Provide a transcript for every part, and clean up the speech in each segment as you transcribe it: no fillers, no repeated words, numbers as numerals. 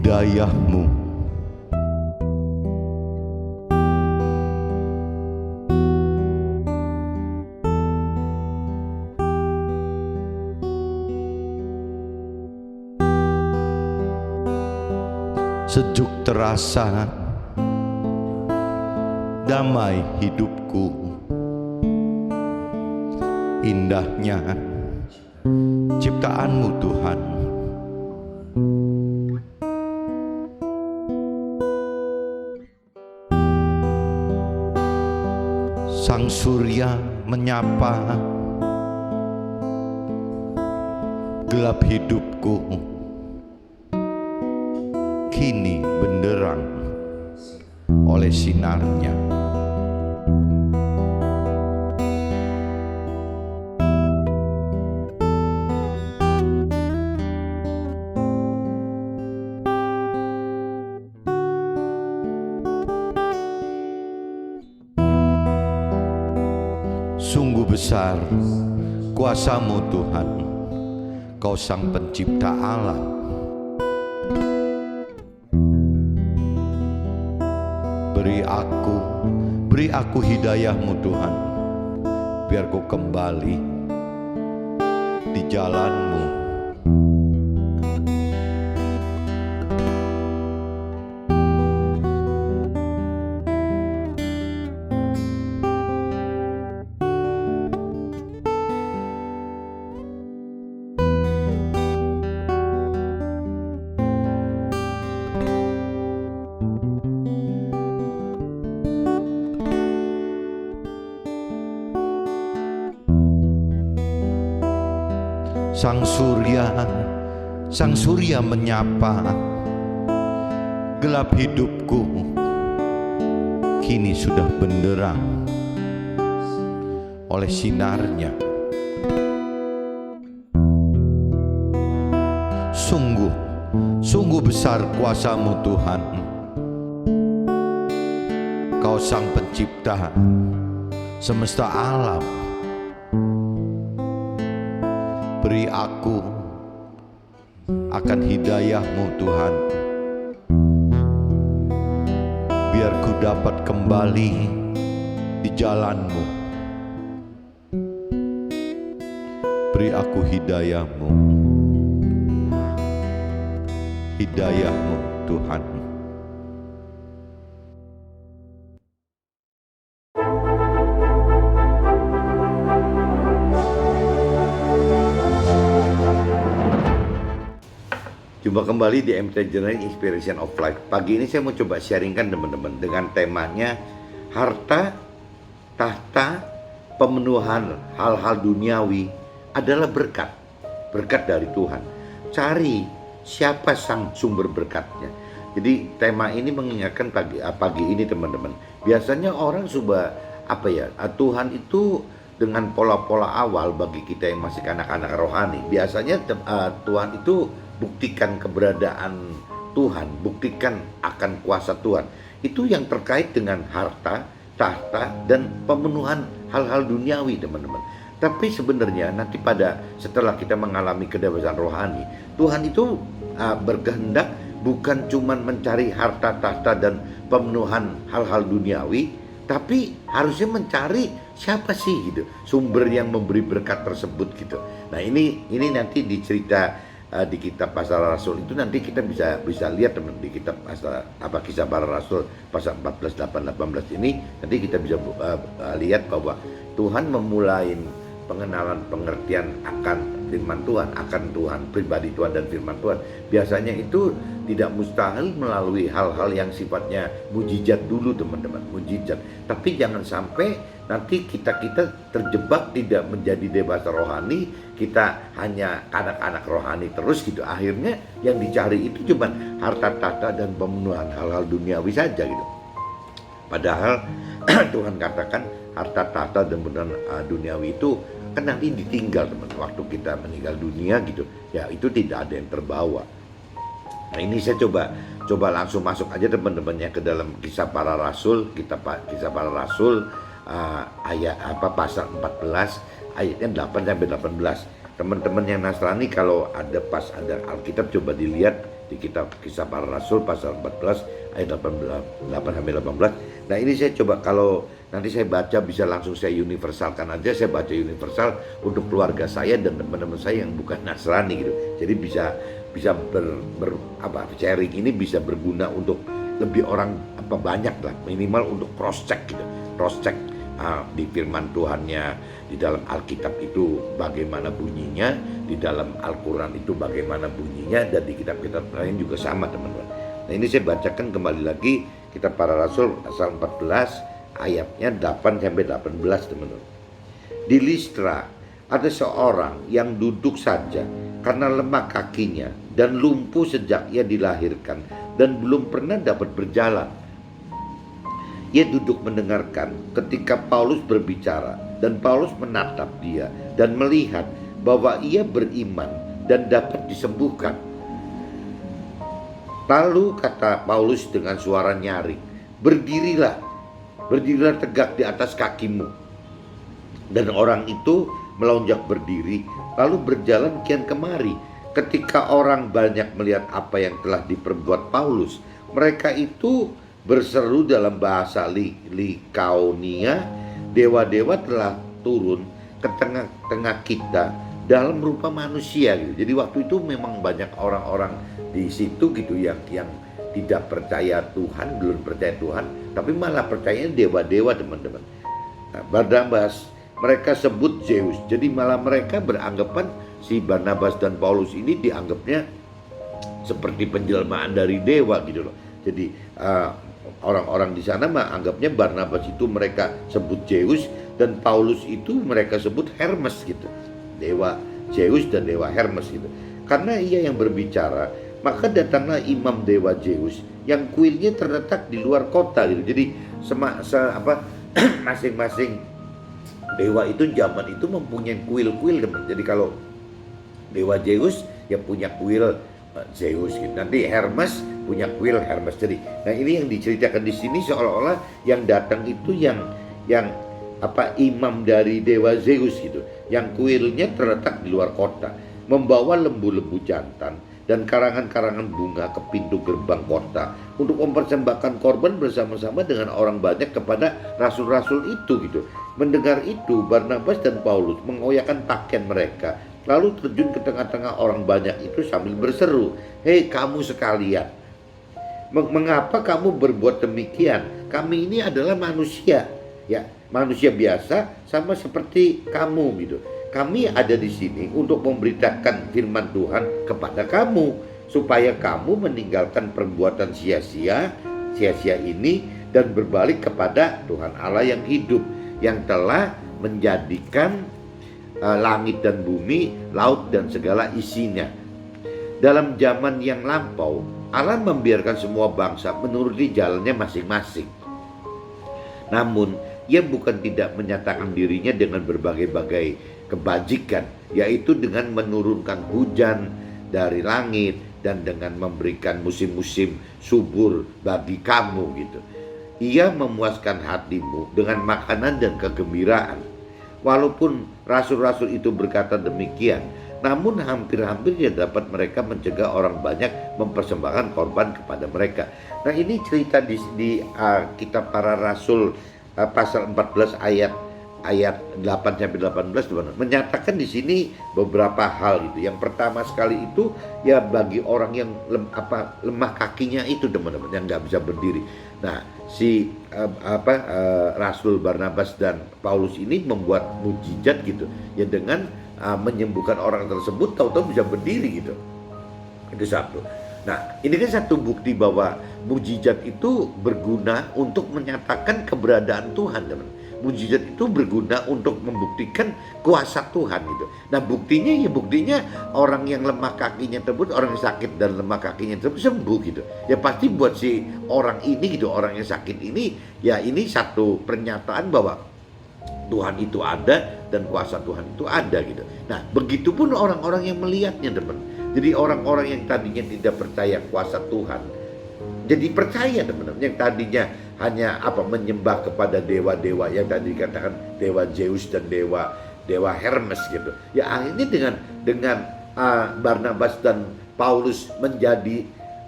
hidayah-Mu. Sejuk terasa, damai hidupku, indahnya ciptaan-Mu Tuhan. Sang surya menyapa gelap hidupku, kini benderang oleh sinarnya. Sungguh besar kuasa-Mu Tuhan, Kau sang pencipta alam. Beri aku hidayah-Mu Tuhan, biar ku kembali di jalan-Mu. Sang surya menyapa gelap hidupku, kini sudah benderang oleh sinarnya. Sungguh besar kuasa-Mu Tuhan, Kau sang pencipta semesta alam. Beri aku akan hidayah-Mu Tuhan, biar ku dapat kembali di jalan-Mu. Beri aku hidayah-Mu, hidayah-Mu Tuhan. Jumpa kembali di MT Journey Inspiration of Life. Pagi ini saya mau coba sharingkan teman-teman dengan temanya harta, tahta, pemenuhan hal-hal duniawi adalah berkat dari Tuhan. Cari siapa sang sumber berkatnya. Jadi tema ini mengingatkan pagi ini teman-teman. Biasanya orang Tuhan itu dengan pola-pola awal bagi kita yang masih anak-anak rohani. Biasanya Tuhan itu buktikan keberadaan Tuhan, buktikan akan kuasa Tuhan. Itu yang terkait dengan harta, tahta, dan pemenuhan hal-hal duniawi teman-teman. Tapi sebenarnya nanti setelah kita mengalami kedewasaan rohani, Tuhan itu berkehendak bukan cuma mencari harta, tahta, dan pemenuhan hal-hal duniawi, tapi harusnya mencari siapa sih gitu sumber yang memberi berkat tersebut gitu. Nah ini nanti dicerita di kitab Pasal Rasul itu nanti kita bisa lihat teman di kitab Kisah Para Rasul pasal 14, 8, 18 ini nanti kita bisa lihat bahwa Tuhan memulai pengertian akan firman Tuhan, akan Tuhan, pribadi Tuhan dan firman Tuhan. Biasanya itu tidak mustahil melalui hal-hal yang sifatnya mujizat dulu teman-teman, mujizat. Tapi jangan sampai nanti kita terjebak tidak menjadi dewasa rohani, kita hanya anak-anak rohani terus gitu. Akhirnya yang dicari itu cuma harta tahta dan pemenuhan hal-hal duniawi saja gitu. Padahal Tuhan katakan harta tahta dan pemenuhan duniawi itu kan nanti ditinggal teman. Waktu kita meninggal dunia gitu, ya itu tidak ada yang terbawa. Nah ini saya coba langsung masuk aja teman-temannya ke dalam Kisah Para Rasul, Kisah Para Rasul pasal 14 ayatnya 8 sampai 18. Teman-teman yang Nasrani kalau ada Alkitab coba dilihat di kitab Kisah Para Rasul pasal 14 ayat 8-18. Nah ini saya coba, kalau nanti saya baca bisa langsung saya universalkan aja, saya baca universal untuk keluarga saya dan teman-teman saya yang bukan Nasrani gitu. Jadi bisa sharing ini bisa berguna untuk lebih orang, banyak lah, minimal untuk cross check gitu, cross check di firman Tuhannya, di dalam Alkitab itu bagaimana bunyinya, di dalam Al-Quran itu bagaimana bunyinya, dan di kitab-kitab lain juga sama teman-teman. Nah ini saya bacakan kembali lagi kitab Para Rasul pasal 14 ayatnya 8-18 teman-teman. Di Listra ada seorang yang duduk saja karena lemah kakinya dan lumpuh sejak ia dilahirkan dan belum pernah dapat berjalan. Ia duduk mendengarkan ketika Paulus berbicara, dan Paulus menatap dia dan melihat bahwa ia beriman dan dapat disembuhkan. Lalu kata Paulus dengan suara nyaring, berdirilah tegak di atas kakimu. Dan orang itu melonjak berdiri, lalu berjalan kian kemari. Ketika orang banyak melihat apa yang telah diperbuat Paulus, mereka itu berseru dalam bahasa Likaonia, dewa-dewa telah turun ke tengah-tengah kita dalam rupa manusia gitu. Jadi waktu itu memang banyak orang-orang di situ gitu yang tidak percaya Tuhan, belum percaya Tuhan, tapi malah percaya dewa-dewa teman-teman. Nah, Barnabas mereka sebut Zeus. Jadi malah mereka beranggapan si Barnabas dan Paulus ini dianggapnya seperti penjelmaan dari dewa gitu loh. Jadi orang-orang di sana menganggapnya Barnabas itu mereka sebut Zeus, dan Paulus itu mereka sebut Hermes gitu. Dewa Zeus dan dewa Hermes gitu. Karena ia yang berbicara, maka datanglah imam dewa Zeus yang kuilnya terletak di luar kota gitu. Jadi masing-masing dewa itu zaman itu mempunyai kuil-kuil teman. Jadi kalau dewa Zeus ya punya kuil Zeus gitu. Nanti Hermes punya kuil Hermes. Jadi, nah ini yang diceritakan di sini seolah-olah yang datang itu yang imam dari dewa Zeus gitu, yang kuilnya terletak di luar kota, membawa lembu-lembu jantan dan karangan-karangan bunga ke pintu gerbang kota untuk mempersembahkan korban bersama-sama dengan orang banyak kepada rasul-rasul itu gitu. Mendengar itu, Barnabas dan Paulus mengoyakkan pakaian mereka, lalu terjun ke tengah-tengah orang banyak itu sambil berseru, "Hei kamu sekalian, mengapa kamu berbuat demikian? Kami ini adalah manusia, ya, manusia biasa sama seperti kamu gitu. Kami ada di sini untuk memberitakan firman Tuhan kepada kamu, supaya kamu meninggalkan perbuatan sia-sia ini dan berbalik kepada Tuhan Allah yang hidup, yang telah menjadikan langit dan bumi, laut dan segala isinya. Dalam zaman yang lampau, Allah membiarkan semua bangsa menuruti jalannya masing-masing. Namun, ia bukan tidak menyatakan dirinya dengan berbagai-bagai kebajikan, yaitu dengan menurunkan hujan dari langit dan dengan memberikan musim-musim subur bagi kamu gitu. Ia memuaskan hatimu dengan makanan dan kegembiraan. Walaupun rasul-rasul itu berkata demikian, namun hampir-hampir tidak dapat mereka mencegah orang banyak mempersembahkan korban kepada mereka. Nah ini cerita di kitab Para Rasul pasal 14 ayat 8-18 menyatakan di sini beberapa hal gitu. Yang pertama sekali itu ya bagi orang yang lemah kakinya itu teman-teman, yang nggak bisa berdiri. Nah si Rasul Barnabas dan Paulus ini membuat mukjizat gitu ya, dengan menyembuhkan orang tersebut tahu-tahu bisa berdiri gitu. Itu satu. Nah ini kan satu bukti bahwa mukjizat itu berguna untuk menyatakan keberadaan Tuhan teman. Mukjizat itu berguna untuk membuktikan kuasa Tuhan gitu. Nah buktinya orang yang lemah kakinya tersebut, orang yang sakit dan lemah kakinya tersebut sembuh gitu. Ya pasti buat si orang ini gitu, orang yang sakit ini, ya ini satu pernyataan bahwa Tuhan itu ada dan kuasa Tuhan itu ada gitu. Nah begitupun orang-orang yang melihatnya teman. Jadi orang-orang yang tadinya tidak percaya kuasa Tuhan jadi percaya teman-teman, yang tadinya hanya menyembah kepada dewa-dewa yang tadi dikatakan dewa Zeus dan dewa Hermes gitu. Ya akhirnya dengan Barnabas dan Paulus menjadi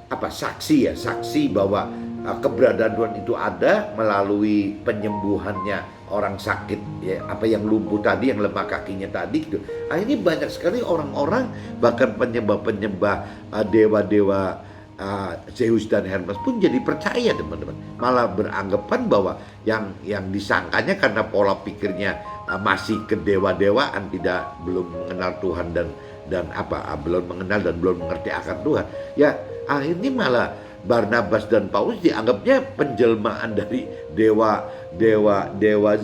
saksi bahwa keberadaan Tuhan itu ada melalui penyembuhannya orang sakit, ya, apa yang lumpuh tadi, yang lemah kakinya tadi gitu. Ini banyak sekali orang-orang, bahkan penyembah-penyembah dewa-dewa Zeus dan Hermes pun jadi percaya, teman-teman. Malah beranggapan bahwa yang disangkanya karena pola pikirnya masih kedewa-dewaan, belum mengenal Tuhan dan belum mengenal dan belum mengerti akan Tuhan. Ya, akhirnya malah Barnabas dan Paulus dianggapnya penjelmaan dari dewa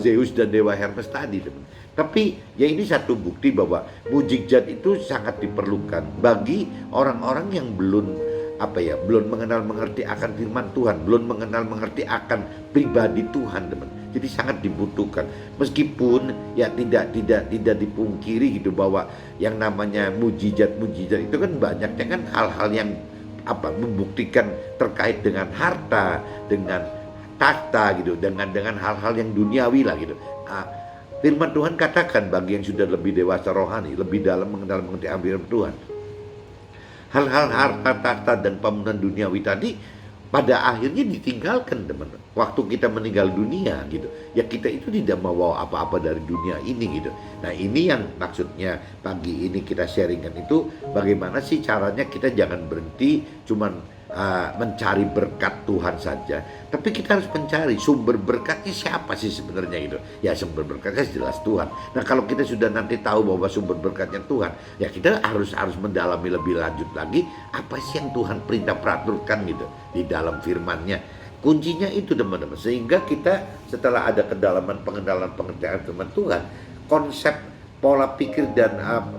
Zeus dan dewa Hermes tadi, teman. Tapi ya ini satu bukti bahwa mujizat itu sangat diperlukan bagi orang-orang yang belum mengenal mengerti akan firman Tuhan, belum mengenal mengerti akan pribadi Tuhan, teman. Jadi sangat dibutuhkan. Meskipun ya tidak dipungkiri gitu bahwa yang namanya mujizat itu kan banyaknya kan hal-hal yang membuktikan terkait dengan harta, dengan takhta gitu, dengan hal-hal yang duniawi lah gitu. Firman Tuhan katakan bagi yang sudah lebih dewasa rohani, lebih dalam mengenal mengerti firman Tuhan, hal-hal harta, takhta dan pemenuhan duniawi tadi pada akhirnya ditinggalkan, teman. Waktu kita meninggal dunia gitu, ya kita itu tidak membawa apa-apa dari dunia ini gitu. Nah, ini yang maksudnya pagi ini kita sharingkan itu, bagaimana sih caranya kita jangan berhenti cuman mencari berkat Tuhan saja, tapi kita harus mencari sumber berkatnya siapa sih sebenarnya gitu. Ya, sumber berkatnya jelas Tuhan. Nah, kalau kita sudah nanti tahu bahwa sumber berkatnya Tuhan, ya kita harus mendalami lebih lanjut lagi apa sih yang Tuhan perintah peraturkan gitu di dalam firman-Nya. Kuncinya itu, teman-teman, sehingga kita setelah ada kedalaman pengenalan pengertian firman Tuhan, konsep pola pikir dan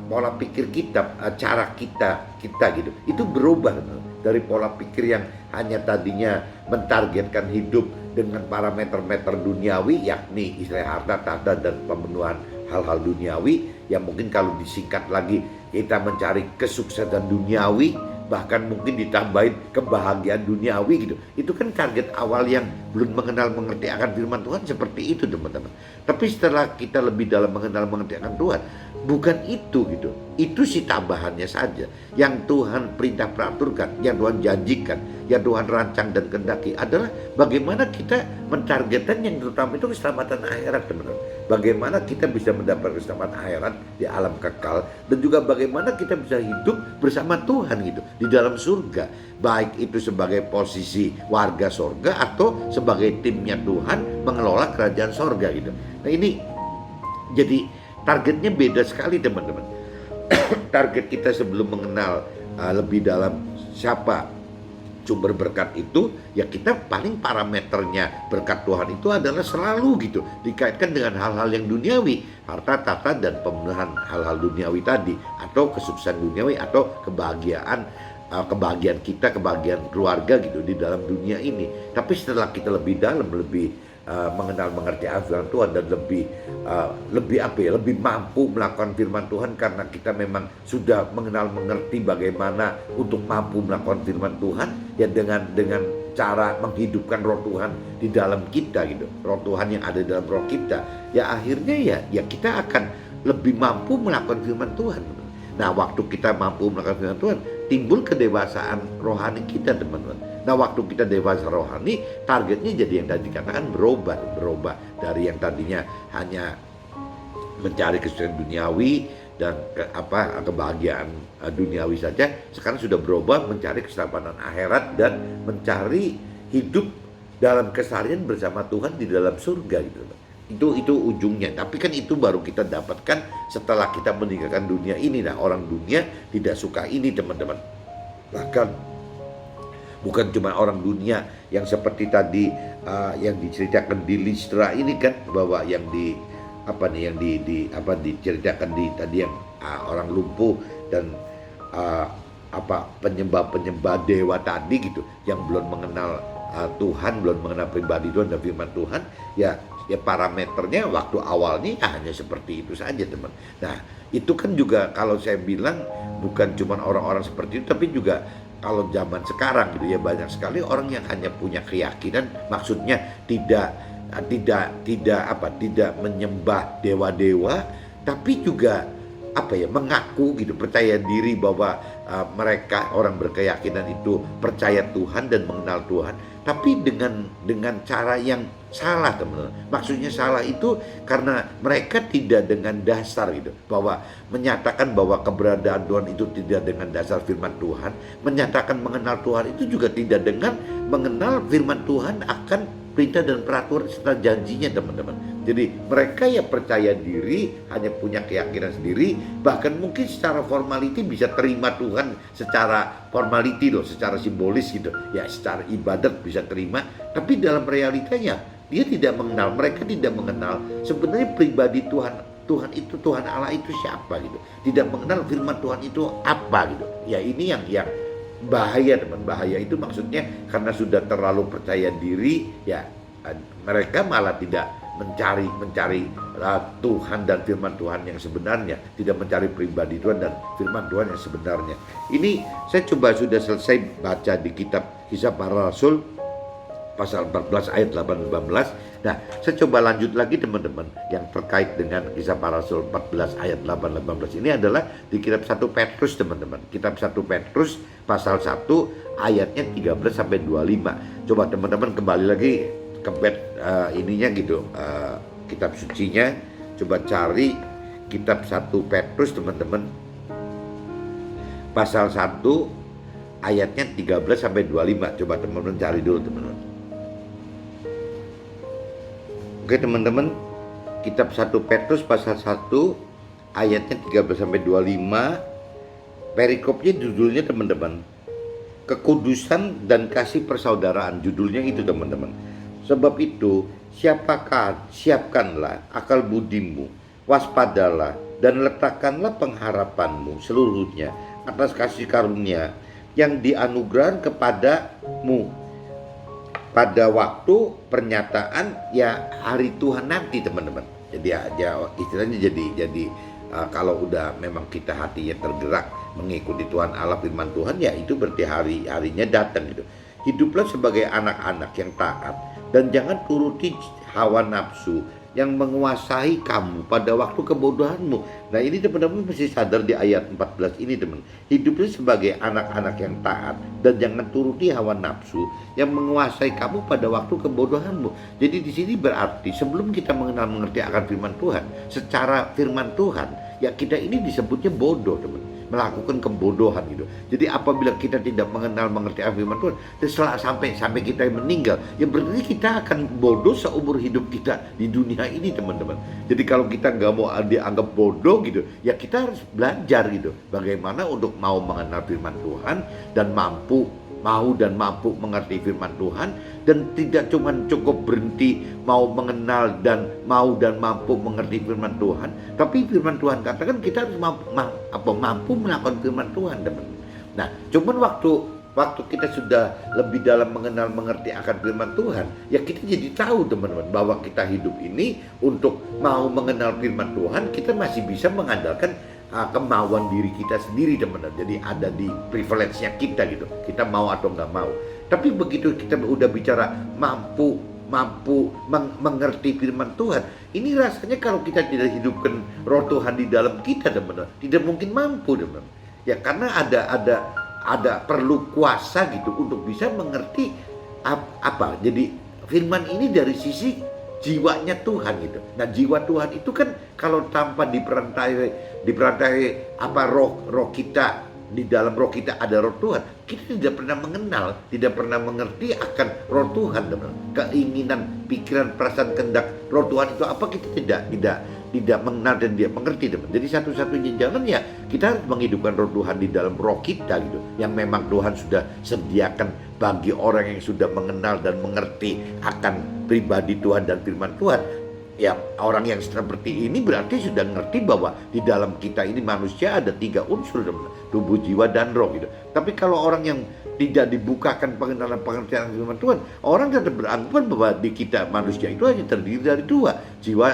pola pikir kita, cara kita gitu, itu berubah, teman. Dari pola pikir yang hanya tadinya mentargetkan hidup dengan parameter-meter duniawi, yakni istilah harta, takhta dan pemenuhan hal-hal duniawi, yang mungkin kalau disingkat lagi kita mencari kesuksesan duniawi, bahkan mungkin ditambahin kebahagiaan duniawi gitu. Itu kan target awal yang belum mengenal mengerti akan firman Tuhan, seperti itu, teman-teman. Tapi setelah kita lebih dalam mengenal mengerti akan Tuhan, bukan itu gitu. Itu sih tambahannya saja. Yang Tuhan perintah peraturkan, yang Tuhan janjikan, yang Tuhan rancang dan kehendaki adalah bagaimana kita mentargetkan yang terutama itu keselamatan akhirat, teman-teman. Bagaimana kita bisa mendapat keselamatan akhirat di alam kekal, dan juga bagaimana kita bisa hidup bersama Tuhan gitu di dalam surga, baik itu sebagai posisi warga surga atau sebagai timnya Tuhan mengelola kerajaan surga gitu. Nah, ini jadi targetnya beda sekali, teman-teman. Target kita sebelum mengenal lebih dalam siapa sumber berkat itu, ya kita paling parameternya berkat Tuhan itu adalah selalu gitu dikaitkan dengan hal-hal yang duniawi, harta, takhta dan pemenuhan hal-hal duniawi tadi, atau kesuksesan duniawi, atau kebahagiaan kita, kebahagiaan keluarga gitu di dalam dunia ini. Tapi setelah kita lebih dalam, lebih mengenal mengerti firman Tuhan dan lebih mampu melakukan firman Tuhan, karena kita memang sudah mengenal mengerti bagaimana untuk mampu melakukan firman Tuhan, ya dengan cara menghidupkan roh Tuhan di dalam kita gitu, roh Tuhan yang ada dalam roh kita, ya akhirnya ya kita akan lebih mampu melakukan firman Tuhan. Nah, waktu kita mampu melakukan firman Tuhan, timbul kedewasaan rohani kita, teman-teman. Nah, waktu kita dewasa rohani, targetnya jadi yang tadi dikatakan berubah dari yang tadinya hanya mencari kesuksesan duniawi dan kebahagiaan duniawi saja, sekarang sudah berubah mencari keselamatan akhirat dan mencari hidup dalam keseharian bersama Tuhan di dalam surga gitu. Itu ujungnya. Tapi kan itu baru kita dapatkan setelah kita meninggalkan dunia ini. Nah, orang dunia tidak suka ini, teman-teman. Bahkan bukan cuma orang dunia yang seperti tadi yang diceritakan di Listra ini kan, bahwa yang diceritakan tadi yang orang lumpuh dan penyembah dewa tadi gitu, yang belum mengenal Tuhan, belum mengenal pribadi Tuhan dan firman Tuhan, ya parameternya waktu awalnya hanya seperti itu saja, teman. Nah, itu kan juga kalau saya bilang bukan cuma orang-orang seperti itu, tapi juga kalau zaman sekarang gitu ya, banyak sekali orang yang hanya punya keyakinan, maksudnya tidak menyembah dewa-dewa, tapi juga mengaku gitu, percaya diri bahwa mereka orang berkeyakinan itu percaya Tuhan dan mengenal Tuhan, tapi dengan cara yang salah, teman-teman. Maksudnya salah itu karena mereka tidak dengan dasar gitu, bahwa menyatakan bahwa keberadaan Tuhan itu tidak dengan dasar firman Tuhan, menyatakan mengenal Tuhan itu juga tidak dengan mengenal firman Tuhan akan perintah dan peraturan serta janjinya, teman-teman. Jadi mereka yang percaya diri, hanya punya keyakinan sendiri, bahkan mungkin secara formality bisa terima Tuhan secara formality loh, secara simbolis gitu ya, secara ibadat bisa terima, tapi dalam realitanya dia tidak mengenal, mereka tidak mengenal sebenarnya pribadi Tuhan itu, Tuhan Allah itu siapa gitu, tidak mengenal firman Tuhan itu apa gitu ya. Ini yang bahaya, teman. Bahaya itu maksudnya karena sudah terlalu percaya diri ya, mereka malah tidak mencari Tuhan dan firman Tuhan yang sebenarnya, tidak mencari pribadi Tuhan dan firman Tuhan yang sebenarnya. Ini saya coba sudah selesai baca di kitab Kisah Para Rasul pasal 14 ayat 18. Nah, saya coba lanjut lagi, teman-teman, yang terkait dengan Kisah Para Rasul 14 ayat 18. Ini adalah di kitab 1 Petrus, teman-teman. Kitab 1 Petrus pasal 1 ayatnya 13 sampai 25. Coba teman-teman kembali lagi ke ininya gitu, kitab sucinya. Coba cari kitab 1 Petrus, teman-teman. Pasal 1 ayatnya 13 sampai 25. Coba teman-teman cari dulu, teman-teman. Oke, teman-teman, kitab 1 Petrus pasal 1 ayatnya 13 sampai 25. Perikopnya judulnya, teman-teman, kekudusan dan kasih persaudaraan. Judulnya itu, teman-teman. Sebab itu siapkanlah akal budimu, waspadalah dan letakkanlah pengharapanmu seluruhnya atas kasih karunia yang dianugerahkan kepadamu pada waktu pernyataan ya hari Tuhan nanti, teman-teman. Jadi ya istilahnya jadi kalau udah memang kita hatinya tergerak mengikuti Tuhan Allah, firman Tuhan, ya itu berarti harinya datang gitu. Hiduplah sebagai anak-anak yang taat dan jangan turuti hawa nafsu yang menguasai kamu pada waktu kebodohanmu. Nah, ini teman-teman mesti sadar di ayat 14 ini, teman. Hiduplah sebagai anak-anak yang taat dan jangan turuti hawa nafsu yang menguasai kamu pada waktu kebodohanmu. Jadi di sini berarti sebelum kita mengerti akan firman Tuhan, secara firman Tuhan, ya kita ini disebutnya bodoh, teman. Melakukan kebodohan gitu. Jadi apabila kita tidak mengerti firman Tuhan, sampai kita meninggal, ya berarti kita akan bodoh seumur hidup kita di dunia ini, teman-teman. Jadi kalau kita nggak mau dianggap bodoh gitu, ya kita harus belajar gitu, bagaimana untuk mau mengenal firman Tuhan dan mampu mengerti firman Tuhan, dan tidak cuma cukup berhenti mau mengenal dan mampu mengerti firman Tuhan, tapi firman Tuhan katakan kita harus mampu melakukan firman Tuhan, teman. Nah, cuman waktu kita sudah lebih dalam mengerti akan firman Tuhan, ya kita jadi tahu, teman-teman, bahwa kita hidup ini untuk mau mengenal firman Tuhan, kita masih bisa mengandalkan kemauan diri kita sendiri, teman-teman. Jadi ada di privilege-nya kita gitu, kita mau atau nggak mau. Tapi begitu kita udah bicara mampu mengerti firman Tuhan, ini rasanya kalau kita tidak hidupkan roh Tuhan di dalam kita, teman-teman, tidak mungkin mampu, teman-teman. Ya karena ada perlu kuasa gitu untuk bisa mengerti apa. Jadi firman ini dari sisi jiwanya Tuhan gitu. Nah, jiwa Tuhan itu kan kalau tanpa diperantai roh kita, di dalam roh kita ada roh Tuhan, kita tidak pernah mengenal, tidak pernah mengerti akan roh Tuhan, teman. Keinginan, pikiran, perasaan, kehendak roh Tuhan itu apa, kita tidak mengenal dan dia mengerti, teman. Jadi satu-satunya jalan ya kita harus menghidupkan roh Tuhan di dalam roh kita gitu, yang memang Tuhan sudah sediakan bagi orang yang sudah mengenal dan mengerti akan pribadi Tuhan dan firman Tuhan. Ya, orang yang seperti ini berarti sudah ngerti bahwa di dalam kita ini manusia ada 3 unsur, tubuh, jiwa, dan roh gitu. Tapi kalau orang yang tidak dibukakan pengertian firman Tuhan, orang tetap beranggapan bahwa di kita manusia itu hanya terdiri dari 2, jiwa,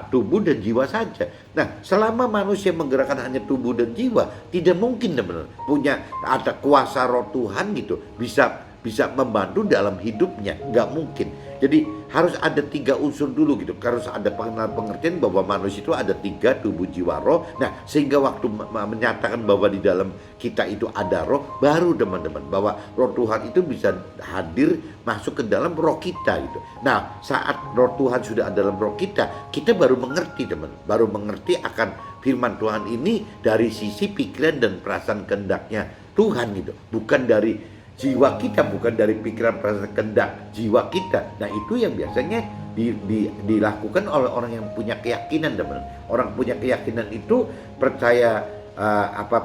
tubuh dan jiwa saja. Nah, selama manusia menggerakkan hanya tubuh dan jiwa, tidak mungkin, teman-teman, punya ada kuasa roh Tuhan gitu bisa membantu dalam hidupnya, nggak mungkin. Jadi harus ada 3 unsur dulu gitu. Harus ada pengenalan pengertian bahwa manusia itu ada 3, tubuh, jiwa, roh. Nah, sehingga waktu menyatakan bahwa di dalam kita itu ada roh, baru teman-teman bahwa roh Tuhan itu bisa hadir masuk ke dalam roh kita gitu. Nah, saat roh Tuhan sudah ada dalam roh kita, kita baru mengerti teman, baru mengerti akan firman Tuhan ini dari sisi pikiran dan perasaan kehendaknya Tuhan gitu, bukan dari jiwa kita, bukan dari pikiran perasaan kehendak jiwa kita. Nah, itu yang biasanya dilakukan oleh orang yang punya keyakinan teman. Orang punya keyakinan itu percaya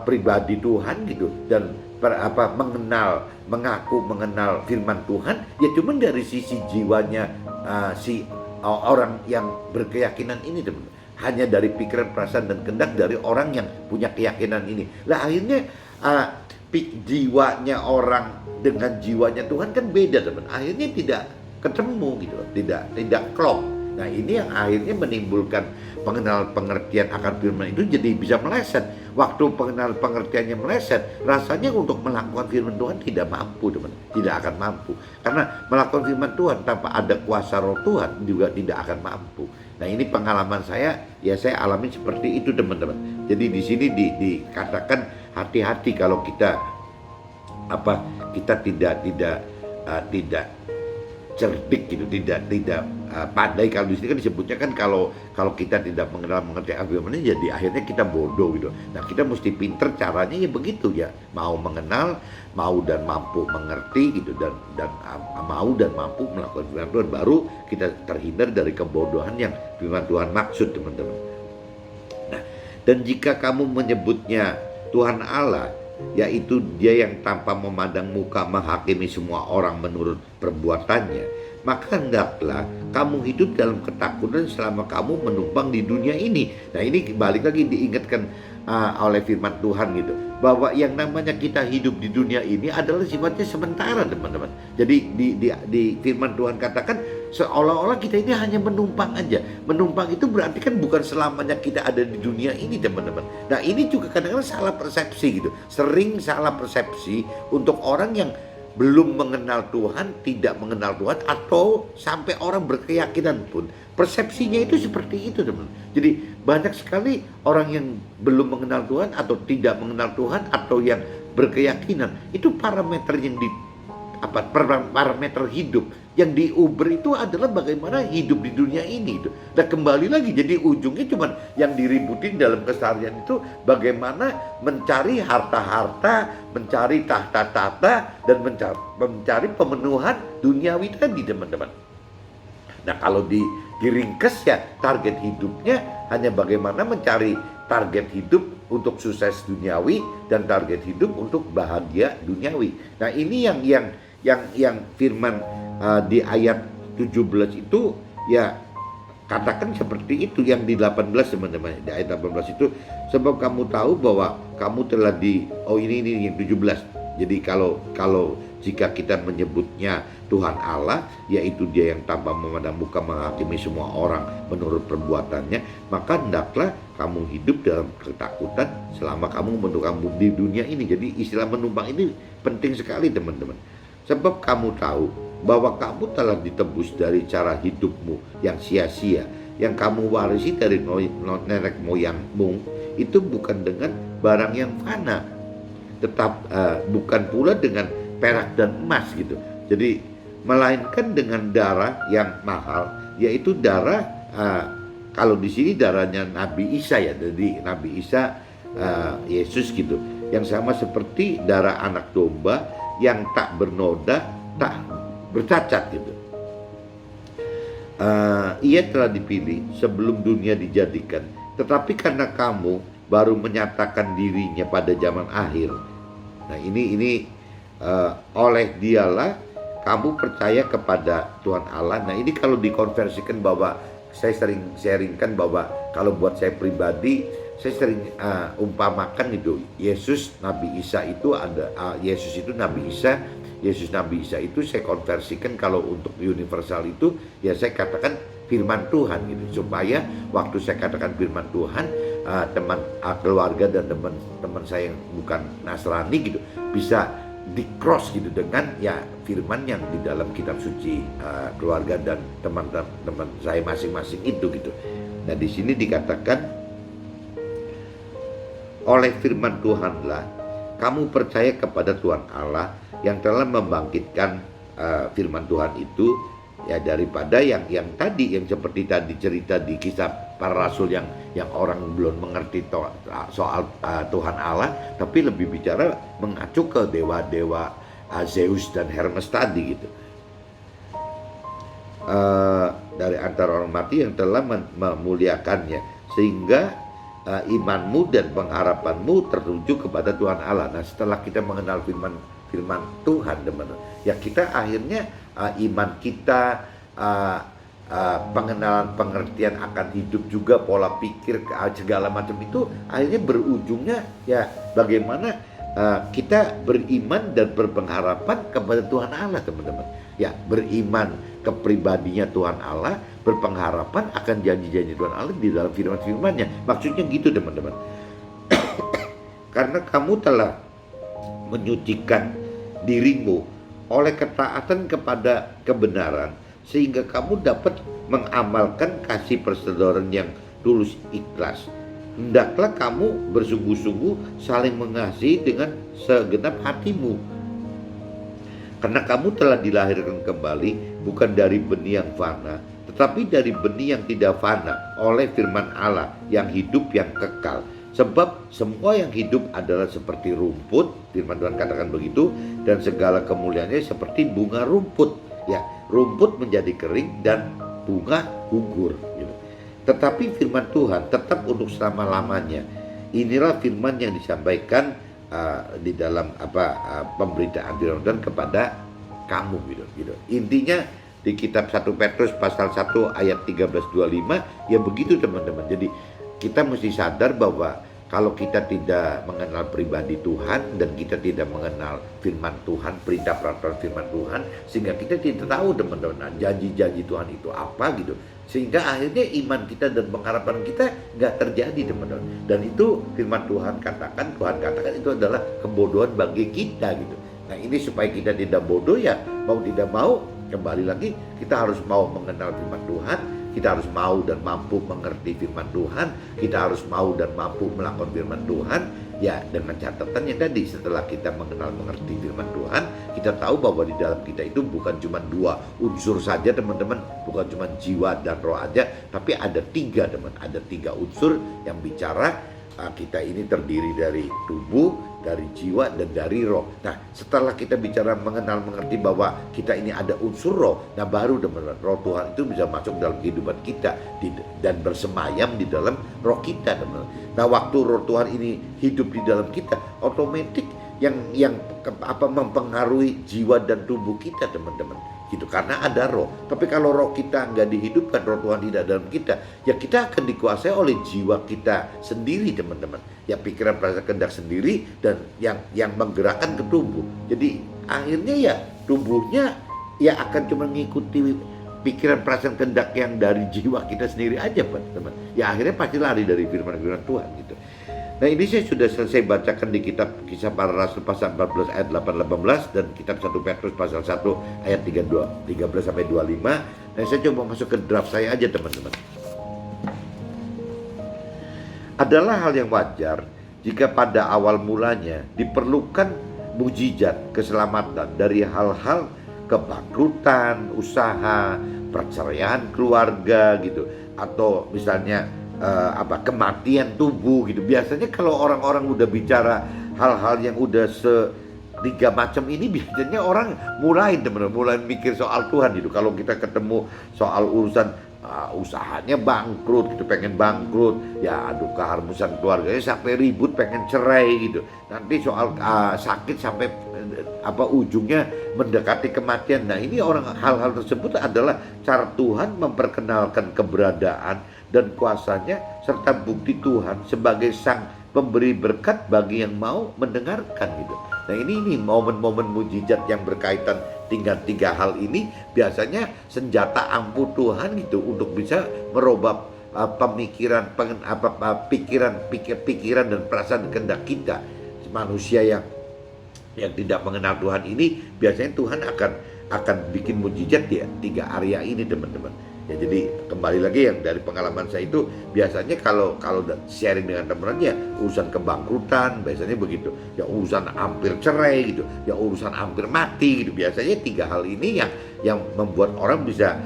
pribadi Tuhan gitu, dan mengaku mengenal firman Tuhan ya cuma dari sisi jiwanya orang yang berkeyakinan ini teman. Hanya dari pikiran perasaan dan kehendak dari orang yang punya keyakinan ini. Lah akhirnya jiwanya orang dengan jiwanya Tuhan kan beda teman. Akhirnya tidak ketemu gitu, tidak klop. Nah, ini yang akhirnya menimbulkan pengenalan pengertian akan firman itu jadi bisa meleset. Waktu pengenalan pengertiannya meleset, rasanya untuk melakukan firman Tuhan tidak mampu teman, tidak akan mampu. Karena melakukan firman Tuhan tanpa ada kuasa roh Tuhan juga tidak akan mampu. Nah, ini pengalaman saya, ya saya alami seperti itu teman-teman. Jadi di sini dikatakan hati-hati kalau kita tidak cerdik gitu, tidak pandai. Kalau di sini kan disebutnya kan kalau kita tidak mengerti agama ini, jadi akhirnya kita bodoh gitu. Nah, kita mesti pinter caranya ya begitu ya, mau mengenal, mau dan mampu mengerti gitu, dan mau dan mampu melakukan firman Tuhan, baru kita terhindar dari kebodohan yang firman Tuhan maksud teman-teman. Nah, dan jika kamu menyebutnya Tuhan Allah, yaitu Dia yang tanpa memandang muka menghakimi semua orang menurut perbuatannya, maka hendaklah kamu hidup dalam ketakutan selama kamu menumpang di dunia ini. Nah, ini balik lagi diingatkan oleh firman Tuhan gitu, bahwa yang namanya kita hidup di dunia ini adalah sifatnya sementara teman-teman. Jadi di firman Tuhan katakan seolah-olah kita ini hanya menumpang aja. Menumpang itu berarti kan bukan selamanya kita ada di dunia ini teman-teman. Nah, ini juga kadang-kadang salah persepsi gitu. Sering salah persepsi untuk orang yang belum mengenal Tuhan, tidak mengenal Tuhan, atau sampai orang berkeyakinan pun persepsinya itu seperti itu teman. Jadi banyak sekali orang yang belum mengenal Tuhan atau tidak mengenal Tuhan atau yang berkeyakinan, itu parameter yang parameter hidup yang diuber itu adalah bagaimana hidup di dunia ini itu. Dan kembali lagi, jadi ujungnya cuman yang diributin dalam keseharian itu bagaimana mencari harta-harta, mencari tahta-tahta, dan mencari pemenuhan duniawi tadi teman-teman. Nah, kalau diringkes ya target hidupnya hanya bagaimana mencari target hidup untuk sukses duniawi dan target hidup untuk bahagia duniawi. Nah, ini yang firman di ayat 17 itu ya katakan seperti itu. Yang di 18 teman-teman, di ayat 18 itu, sebab kamu tahu bahwa kamu telah ini yang 17. Jadi kalau jika kita menyebutnya Tuhan Allah, yaitu Dia yang tanpa memandang muka menghakimi semua orang menurut perbuatannya, maka hendaklah kamu hidup dalam ketakutan selama kamu menumpang di dunia ini. Jadi istilah menumpang ini penting sekali teman-teman. Sebab kamu tahu bahwa kamu telah ditebus dari cara hidupmu yang sia-sia, yang kamu warisi dari nenek moyangmu, itu bukan dengan barang yang fana, bukan pula dengan perak dan emas gitu. Jadi melainkan dengan darah yang mahal, yaitu darah kalau di sini darahnya Nabi Isa ya, jadi Nabi Isa Yesus gitu, yang sama seperti darah anak domba yang tak bernoda, tak bercacat gitu. Ia telah dipilih sebelum dunia dijadikan, tetapi karena kamu baru menyatakan dirinya pada zaman akhir. Nah, ini oleh Dialah kamu percaya kepada Tuhan Allah. Nah, ini kalau dikonversikan, bahwa saya sering sharingkan bahwa kalau buat saya pribadi, saya sering umpamakan itu Yesus Nabi Isa itu ada Yesus itu Nabi Isa. Yesus Nabi Isa itu saya konversikan, kalau untuk universal itu ya saya katakan firman Tuhan gitu, supaya waktu saya katakan firman Tuhan, teman keluarga dan teman-teman saya yang bukan Nasrani gitu bisa di cross gitu dengan ya firman yang di dalam kitab suci keluarga dan teman-teman saya masing-masing itu gitu. Nah di sini dikatakan oleh firman Tuhanlah kamu percaya kepada Tuhan Allah yang telah membangkitkan firman Tuhan itu ya daripada yang tadi, yang seperti tadi cerita di kisah para rasul yang orang belum mengerti soal Tuhan Allah, tapi lebih bicara mengacu ke dewa-dewa Zeus dan Hermes tadi gitu. Dari antara orang mati yang telah memuliakannya, sehingga imanmu dan pengharapanmu tertuju kepada Tuhan Allah. Nah setelah kita mengenal firman Tuhan teman-teman, ya kita akhirnya iman kita, pengenalan pengertian akan hidup juga, pola pikir segala macam itu akhirnya berujungnya ya bagaimana kita beriman dan berpengharapan kepada Tuhan Allah teman-teman. Ya beriman ke pribadinya Tuhan Allah, berpengharapan akan janji-janji Tuhan Allah di dalam firman-firmannya. Maksudnya gitu teman-teman. Karena kamu telah menyucikan dirimu oleh ketaatan kepada kebenaran, sehingga kamu dapat mengamalkan kasih persaudaraan yang tulus ikhlas. Hendaklah kamu bersungguh-sungguh saling mengasihi dengan segenap hatimu, karena kamu telah dilahirkan kembali bukan dari benih yang fana, tetapi dari benih yang tidak fana oleh firman Allah yang hidup, yang kekal. Sebab semua yang hidup adalah seperti rumput, firman Tuhan katakan begitu, dan segala kemuliaannya seperti bunga rumput. Ya, rumput menjadi kering dan bunga gugur. Gitu. Tetapi firman Tuhan tetap untuk selama-lamanya. Inilah firman yang disampaikan di dalam pemberitaan firman Tuhan kepada kamu gitu. Intinya di kitab 1 Petrus pasal 1 ayat 13-25 ya begitu teman-teman. Jadi kita mesti sadar bahwa kalau kita tidak mengenal pribadi Tuhan dan kita tidak mengenal firman Tuhan, perintah peraturan firman Tuhan, sehingga kita tidak tahu teman-teman janji-janji Tuhan itu apa gitu, sehingga akhirnya iman kita dan pengharapan kita nggak terjadi teman-teman. Dan itu firman Tuhan katakan itu adalah kebodohan bagi kita gitu. Nah ini supaya kita tidak bodoh ya mau tidak mau, kembali lagi kita harus mau mengenal firman Tuhan. Kita harus mau dan mampu mengerti firman Tuhan. Kita harus mau dan mampu melakukan firman Tuhan. Ya dengan catatan yang tadi, setelah kita mengerti firman Tuhan, kita tahu bahwa di dalam kita itu bukan cuma 2 unsur saja teman-teman. Bukan cuma jiwa dan roh aja, tapi ada 3 teman. Ada 3 unsur yang bicara kita ini terdiri dari tubuh, dari jiwa, dan dari roh. Nah setelah kita bicara mengerti bahwa kita ini ada unsur roh, nah baru teman-teman roh Tuhan itu bisa masuk dalam kehidupan kita dan bersemayam di dalam roh kita teman-teman. Nah waktu roh Tuhan ini hidup di dalam kita, otomatis yang mempengaruhi jiwa dan tubuh kita teman-teman gitu, karena ada roh. Tapi kalau roh kita nggak dihidupkan, roh Tuhan tidak dalam kita, ya kita akan dikuasai oleh jiwa kita sendiri teman-teman. Ya pikiran, perasaan, kehendak sendiri, dan yang menggerakkan ke tubuh. Jadi akhirnya ya tubuhnya ya akan cuma mengikuti pikiran, perasaan, kehendak yang dari jiwa kita sendiri aja teman-teman. Ya akhirnya pasti lari dari firman-firman Tuhan gitu. Nah ini saya sudah selesai bacakan di kitab Kisah Para Rasul pasal 14 ayat 8-18 dan kitab 1 Petrus pasal 1 ayat 13-25. Nah saya coba masuk ke draft saya aja teman-teman. Adalah hal yang wajar jika pada awal mulanya diperlukan mujizat keselamatan dari hal-hal kebangkrutan, usaha, perceraian keluarga gitu, atau misalnya kematian tubuh gitu. Biasanya kalau orang-orang udah bicara hal-hal yang udah 3 macam ini, biasanya orang mulai mikir soal Tuhan gitu. Kalau kita ketemu soal urusan usahanya bangkrut gitu, pengen bangkrut, ya aduh keharmonisan keluarganya sampai ribut pengen cerai gitu. Nanti soal sakit sampai ujungnya mendekati kematian. Nah ini hal-hal tersebut adalah cara Tuhan memperkenalkan keberadaan dan kuasanya serta bukti Tuhan sebagai sang pemberi berkat bagi yang mau mendengarkan gitu. Nah ini momen-momen mujizat yang berkaitan tinggal 3 hal ini biasanya senjata ampuh Tuhan gitu untuk bisa merubah pikiran dan perasaan kehendak kita. Manusia yang yang tidak mengenal Tuhan ini, biasanya Tuhan akan bikin mujizat ya 3 area ini, teman-teman. Ya, jadi kembali lagi yang dari pengalaman saya itu, biasanya kalau sharing dengan teman-teman ya urusan kebangkrutan, biasanya begitu. Ya urusan hampir cerai gitu, ya urusan hampir mati gitu. Biasanya 3 hal ini yang membuat orang bisa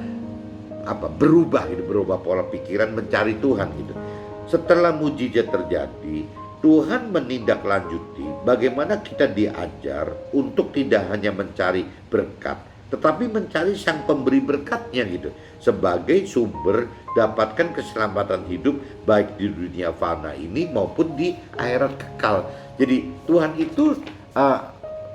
berubah gitu, berubah pola pikiran, mencari Tuhan gitu. Setelah mujizat terjadi, Tuhan menindaklanjuti bagaimana kita diajar untuk tidak hanya mencari berkat, tetapi mencari sang pemberi berkatnya gitu, sebagai sumber dapatkan keselamatan hidup baik di dunia fana ini maupun di akhirat kekal. Jadi Tuhan itu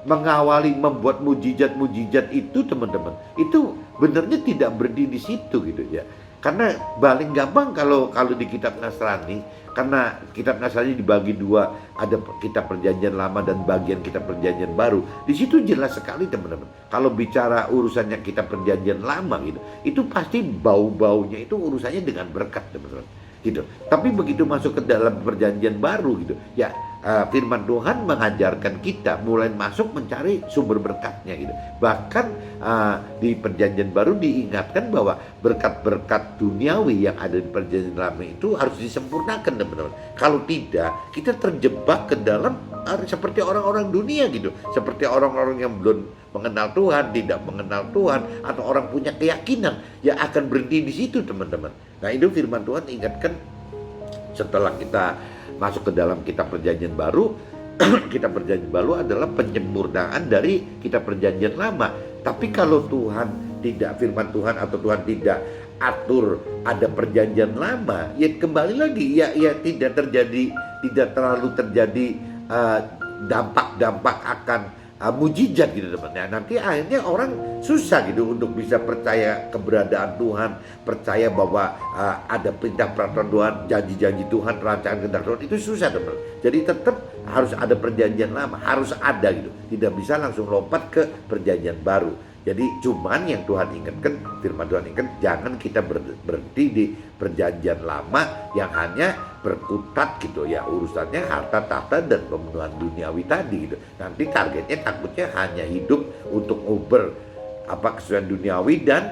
mengawali membuat mujizat-mujizat itu, teman-teman, itu benarnya tidak berhenti di situ gitu ya. Karena paling gampang kalau di kitab Nasrani, karena kitab Nasrani dibagi 2, ada kitab Perjanjian Lama dan bagian kitab Perjanjian Baru. Di situ jelas sekali, teman-teman. Kalau bicara urusannya kitab Perjanjian Lama gitu, itu pasti bau-baunya itu urusannya dengan berkat, teman-teman. Gitu. Tapi begitu masuk ke dalam Perjanjian Baru gitu, ya firman Tuhan mengajarkan kita mulai masuk mencari sumber berkatnya gitu. Bahkan di Perjanjian Baru diingatkan bahwa berkat-berkat duniawi yang ada di Perjanjian Lama itu harus disempurnakan, teman-teman. Kalau tidak, kita terjebak ke dalam seperti orang-orang dunia gitu, seperti orang-orang yang belum mengenal Tuhan, tidak mengenal Tuhan, atau orang punya keyakinan yang akan berhenti di situ, teman-teman. Nah, itu firman Tuhan ingatkan setelah kita masuk ke dalam kitab Perjanjian Baru. Kitab Perjanjian Baru adalah penyempurnaan dari kitab Perjanjian Lama. Tapi kalau Tuhan tidak, firman Tuhan atau Tuhan tidak atur ada Perjanjian Lama, ya kembali lagi ya tidak terlalu terjadi dampak-dampak akan mujizat gitu, teman. Ya, nanti akhirnya orang susah gitu untuk bisa percaya keberadaan Tuhan, percaya bahwa ada perintah peraturan Tuhan, janji-janji Tuhan, rancangan kehendak Tuhan, itu susah, teman. Jadi tetap harus ada Perjanjian Lama, harus ada gitu. Tidak bisa langsung lompat ke Perjanjian Baru. Jadi cuman yang Tuhan ingatkan, firman Tuhan ingatkan, jangan kita berhenti di Perjanjian Lama yang hanya berkutat gitu ya, urusannya harta tahta dan pemenuhan duniawi tadi gitu. Nanti targetnya takutnya hanya hidup untuk kesusahan duniawi dan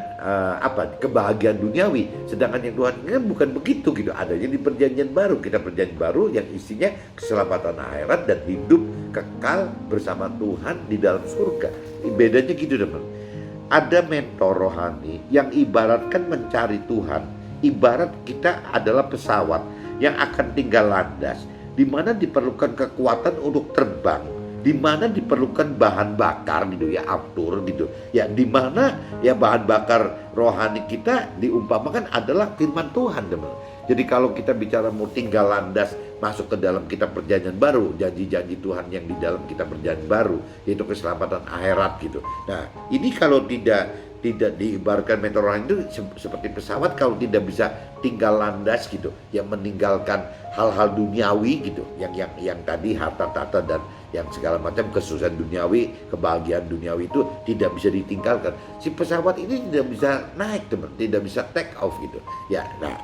kebahagiaan duniawi. Sedangkan yang Tuhan ingatkan bukan begitu gitu. Adanya di Perjanjian Baru, kita Perjanjian Baru yang isinya keselamatan akhirat dan hidup kekal bersama Tuhan di dalam surga. Bedanya gitu, teman. Ada mentor rohani yang ibaratkan mencari Tuhan, ibarat kita adalah pesawat yang akan tinggal landas, di mana diperlukan kekuatan untuk terbang, di mana diperlukan bahan bakar gitu ya, aftur gitu ya, di mana ya bahan bakar rohani kita diumpamakan adalah firman Tuhan, teman. Jadi kalau kita bicara mau tinggal landas masuk ke dalam kitab Perjanjian Baru, janji-janji Tuhan yang di dalam kitab Perjanjian Baru, yaitu keselamatan akhirat gitu. Nah, ini kalau tidak diibaratkan mentor rohani itu seperti pesawat, kalau tidak bisa tinggal landas gitu, yang meninggalkan hal-hal duniawi gitu, yang tadi harta tahta dan yang segala macam kesusahan duniawi, kebahagiaan duniawi itu tidak bisa ditinggalkan. Si pesawat ini tidak bisa naik, teman, tidak bisa take off gitu. Ya, nah,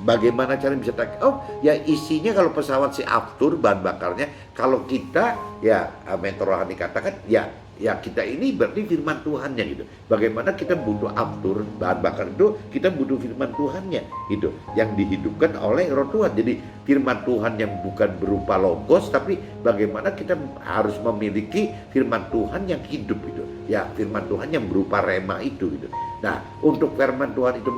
bagaimana cara bisa take off? Ya isinya kalau pesawat si aftur bahan bakarnya, kalau kita ya mentor rohani katakan ya kita ini berarti firman Tuhannya gitu. Bagaimana kita butuh aftur bahan bakar itu, kita butuh firman Tuhannya gitu, yang dihidupkan oleh Roh Tuhan. Jadi firman Tuhan yang bukan berupa logos, tapi bagaimana kita harus memiliki firman Tuhan yang hidup gitu. Ya, firman Tuhan yang berupa rema itu gitu. Nah, untuk firman Tuhan itu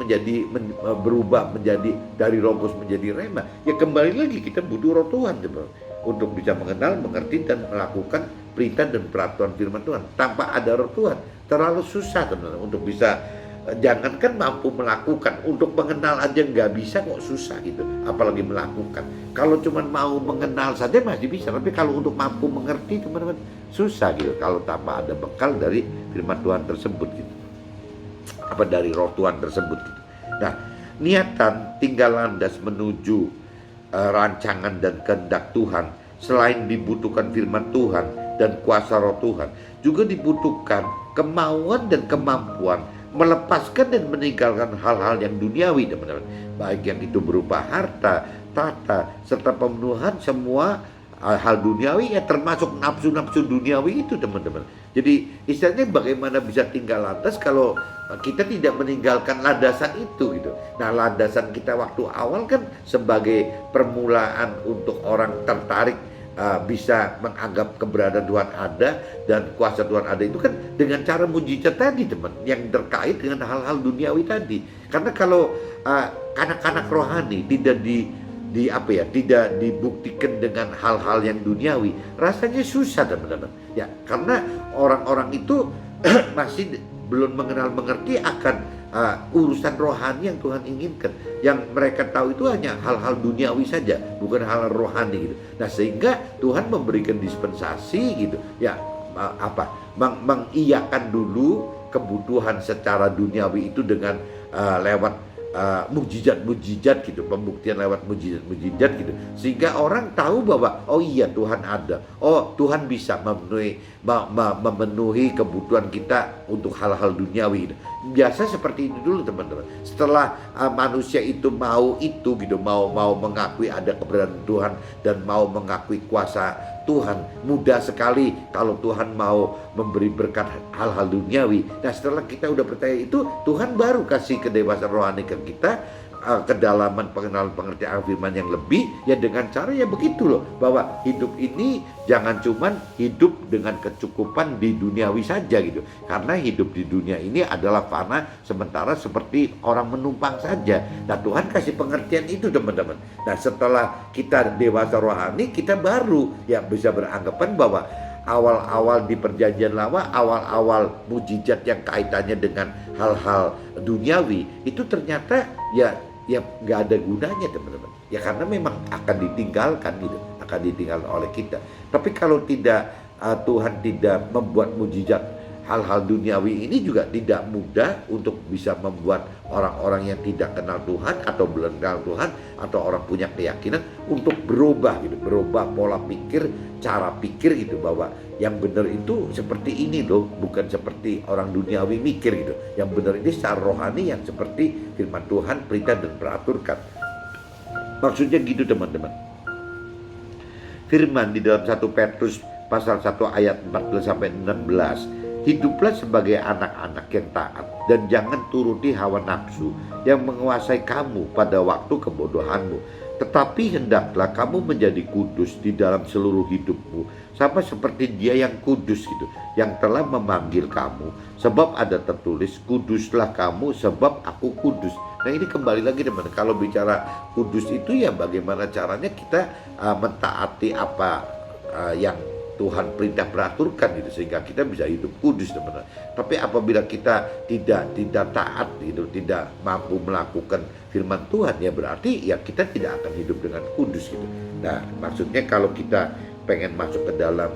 berubah menjadi dari logos menjadi rema, ya kembali lagi kita butuh Roh Tuhan, teman, untuk bisa mengenal, mengerti dan melakukan perintah dan peraturan firman Tuhan. Tanpa ada Roh Tuhan terlalu susah, teman, untuk bisa, jangankan mampu melakukan, untuk mengenal aja nggak bisa kok, susah gitu, apalagi melakukan. Kalau cuma mau mengenal saja masih bisa, tapi kalau untuk mampu mengerti, teman-teman, susah gitu kalau tanpa ada bekal dari firman Tuhan tersebut gitu, dari Roh Tuhan tersebut gitu. Nah, niatan tinggal landas menuju rancangan dan kehendak Tuhan, selain dibutuhkan firman Tuhan dan kuasa Roh Tuhan, juga dibutuhkan kemauan dan kemampuan melepaskan dan meninggalkan hal-hal yang duniawi, teman-teman, baik yang itu berupa harta, tahta, serta pemenuhan semua hal duniawi ya termasuk nafsu-nafsu duniawi itu teman-teman. Jadi istilahnya bagaimana bisa tinggal landas kalau kita tidak meninggalkan landasan itu gitu. Nah, landasan kita waktu awal kan sebagai permulaan untuk orang tertarik bisa menganggap keberadaan Tuhan ada dan kuasa Tuhan ada itu kan dengan cara mujizat tadi teman, yang terkait dengan hal-hal duniawi tadi. Karena kalau kanak-kanak rohani tidak tidak dibuktikan dengan hal-hal yang duniawi, rasanya susah teman-teman. Ya, karena orang-orang itu masih belum mengerti akan urusan rohani yang Tuhan inginkan. Yang mereka tahu itu hanya hal-hal duniawi saja, bukan hal rohani gitu. Nah, sehingga Tuhan memberikan dispensasi gitu. Ya, mengiyakan dulu kebutuhan secara duniawi itu dengan lewat mujizat-mujizat gitu, pembuktian lewat mujizat-mujizat gitu, sehingga orang tahu bahwa oh iya Tuhan ada, oh Tuhan bisa memenuhi kebutuhan kita untuk hal-hal duniawi gitu. Biasa seperti itu dulu teman-teman. Setelah manusia itu mau itu gitu, mau mengakui ada keberadaan Tuhan dan mau mengakui kuasa Tuhan, mudah sekali kalau Tuhan mau memberi berkat hal-hal duniawi. Nah, setelah kita udah percaya itu, Tuhan baru kasih kedewasaan rohani ke kita, kedalaman pengenalan pengertian firman yang lebih, ya dengan cara ya begitu loh, bahwa hidup ini jangan cuman hidup dengan kecukupan di duniawi saja gitu, karena hidup di dunia ini adalah fana sementara seperti orang menumpang saja. Nah, Tuhan kasih pengertian itu teman-teman. Nah, setelah kita dewasa rohani, kita baru ya bisa beranggapan bahwa awal-awal di perjanjian lama, awal-awal mujizat yang kaitannya dengan hal-hal duniawi itu ternyata ya nggak ada gunanya teman-teman. Ya karena memang akan ditinggalkan gitu, akan ditinggalkan oleh kita. Tapi kalau tidak Tuhan tidak membuat mujizat hal-hal duniawi ini, juga tidak mudah untuk bisa membuat orang-orang yang tidak kenal Tuhan atau belum kenal Tuhan atau orang punya keyakinan untuk berubah gitu, berubah pola pikir, cara pikir gitu, bahwa yang benar itu seperti ini loh, bukan seperti orang duniawi mikir gitu. Yang benar ini secara rohani yang seperti firman Tuhan perintah dan peraturkan. Maksudnya gitu teman-teman. Firman di dalam 1 Petrus pasal 1 ayat 14 sampai 16. Hiduplah sebagai anak-anak yang taat dan jangan turuti hawa nafsu yang menguasai kamu pada waktu kebodohanmu. Tetapi hendaklah kamu menjadi kudus di dalam seluruh hidupmu, sama seperti Dia yang kudus gitu, yang telah memanggil kamu. Sebab ada tertulis, kuduslah kamu sebab aku kudus. Nah, ini kembali lagi teman, kalau bicara kudus itu ya bagaimana caranya kita mentaati apa yang Tuhan perintah peraturkan gitu, sehingga kita bisa hidup kudus teman-teman. Tapi apabila kita tidak taat gitu, tidak mampu melakukan firman Tuhan, ya berarti ya kita tidak akan hidup dengan kudus gitu. Nah, maksudnya kalau kita pengen masuk ke dalam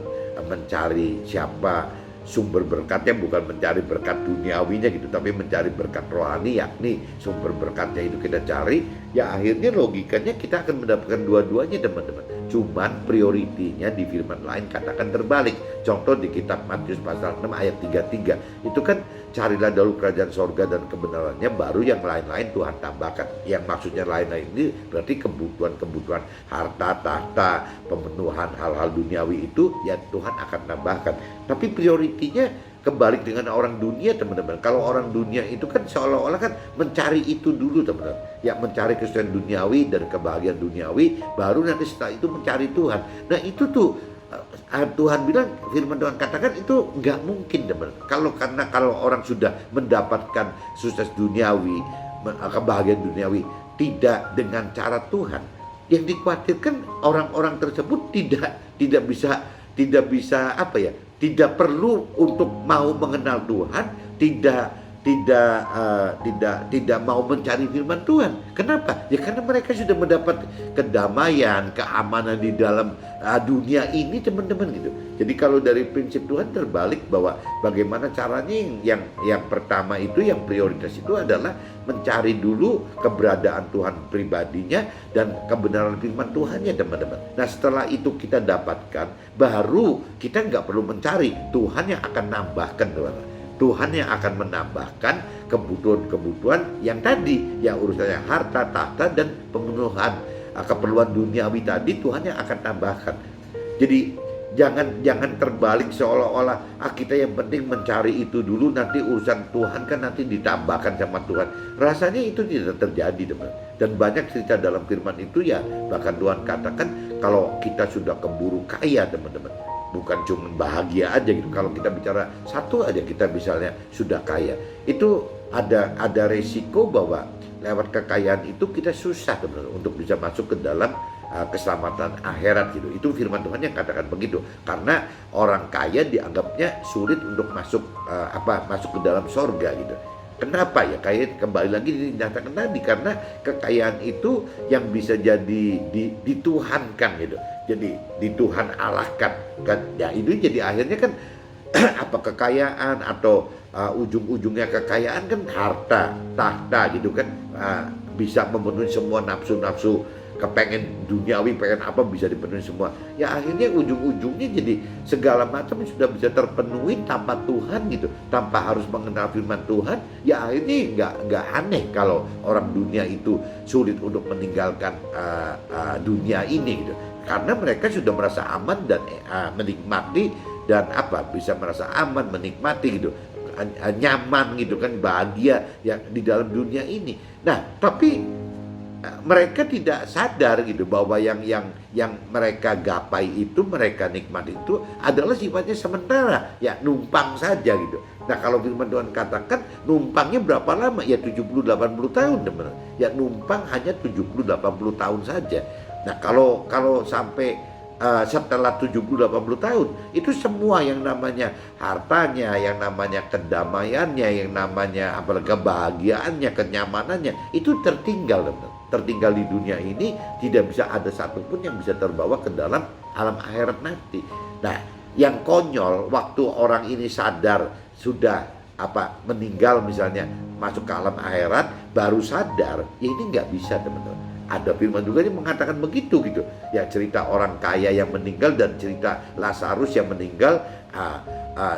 mencari siapa sumber berkatnya, bukan mencari berkat duniawinya gitu, tapi mencari berkat rohani, yakni sumber berkatnya itu kita cari, ya akhirnya logikanya kita akan mendapatkan dua-duanya teman-teman. Cuman prioritinya di firman lain katakan terbalik. Contoh di kitab Matius pasal 6 ayat 33, itu kan carilah dahulu kerajaan sorga dan kebenarannya, baru yang lain-lain Tuhan tambahkan. Yang maksudnya lain-lain ini berarti kebutuhan-kebutuhan harta, tahta, pemenuhan hal-hal duniawi itu ya Tuhan akan tambahkan. Tapi prioritinya kebalik dengan orang dunia teman-teman. Kalau orang dunia itu kan seolah-olah kan mencari itu dulu teman-teman, ya mencari kesusahan duniawi dan kebahagiaan duniawi, baru nanti setelah itu mencari Tuhan. Nah, itu tuh Tuhan bilang, firman Tuhan katakan itu nggak mungkin teman-teman. Kalau orang sudah mendapatkan sukses duniawi, kebahagiaan duniawi tidak dengan cara Tuhan, yang dikhawatirkan orang-orang tersebut tidak bisa apa ya, tidak perlu untuk mau mengenal Tuhan, tidak mau mencari firman Tuhan. Kenapa? Ya karena mereka sudah mendapat kedamaian, keamanan di dalam dunia ini teman-teman gitu. Jadi kalau dari prinsip Tuhan terbalik, bahwa bagaimana caranya, yang pertama itu, yang prioritas itu adalah mencari dulu keberadaan Tuhan pribadinya dan kebenaran firman Tuhannya teman-teman. Nah, setelah itu kita dapatkan, baru kita nggak perlu mencari, Tuhan yang akan nambahkan teman-teman. Tuhan yang akan menambahkan kebutuhan-kebutuhan yang tadi, yang urusannya harta, tahta, dan pemenuhan keperluan duniawi tadi, Tuhan yang akan tambahkan. Jadi jangan terbalik seolah-olah kita yang penting mencari itu dulu, nanti urusan Tuhan kan nanti ditambahkan sama Tuhan. Rasanya itu tidak terjadi, teman. Dan banyak cerita dalam firman itu ya, bahkan Tuhan katakan kalau kita sudah keburu kaya, teman-teman, bukan cuma bahagia aja gitu. Kalau kita bicara satu aja, kita misalnya sudah kaya, itu ada resiko bahwa lewat kekayaan itu kita susah, teman-teman, untuk bisa masuk ke dalam keselamatan akhirat gitu. Itu firman Tuhan yang katakan begitu. Karena orang kaya dianggapnya sulit untuk masuk masuk ke dalam sorga gitu. Kenapa ya? Kayak kembali lagi dinyatakan tadi, karena kekayaan itu yang bisa jadi dituhankan gitu. Jadi dituhan alahkan kan. Ya itu jadi akhirnya kan apa kekayaan atau ujung-ujungnya kekayaan kan harta, tahta gitu kan, bisa memenuhi semua nafsu-nafsu, kepengen duniawi, pengen apa bisa dipenuhi semua. Ya akhirnya ujung-ujungnya jadi segala macam sudah bisa terpenuhi tanpa Tuhan gitu, tanpa harus mengenal firman Tuhan. Ya akhirnya nggak aneh kalau orang dunia itu sulit untuk meninggalkan dunia ini gitu, karena mereka sudah merasa aman dan menikmati dan bisa merasa aman, menikmati gitu, nyaman gitu kan, bahagia ya di dalam dunia ini. Nah tapi mereka tidak sadar gitu bahwa yang mereka gapai itu, mereka nikmati itu adalah sifatnya sementara, ya numpang saja gitu. Nah kalau firman Tuhan katakan numpangnya berapa lama? Ya 70-80 tahun, teman. Ya numpang hanya 70-80 tahun saja. Nah kalau sampai setelah 70-80 tahun itu semua yang namanya hartanya, yang namanya kedamaiannya, yang namanya apalagi kebahagiaannya, kenyamanannya itu tertinggal, teman. Tertinggal di dunia ini, tidak bisa ada satupun yang bisa terbawa ke dalam alam akhirat nanti. Nah, yang konyol waktu orang ini sadar sudah meninggal misalnya, masuk ke alam akhirat baru sadar, ya ini nggak bisa, teman-teman. Ada firman juga yang mengatakan begitu gitu. Ya cerita orang kaya yang meninggal dan cerita Lazarus yang meninggal,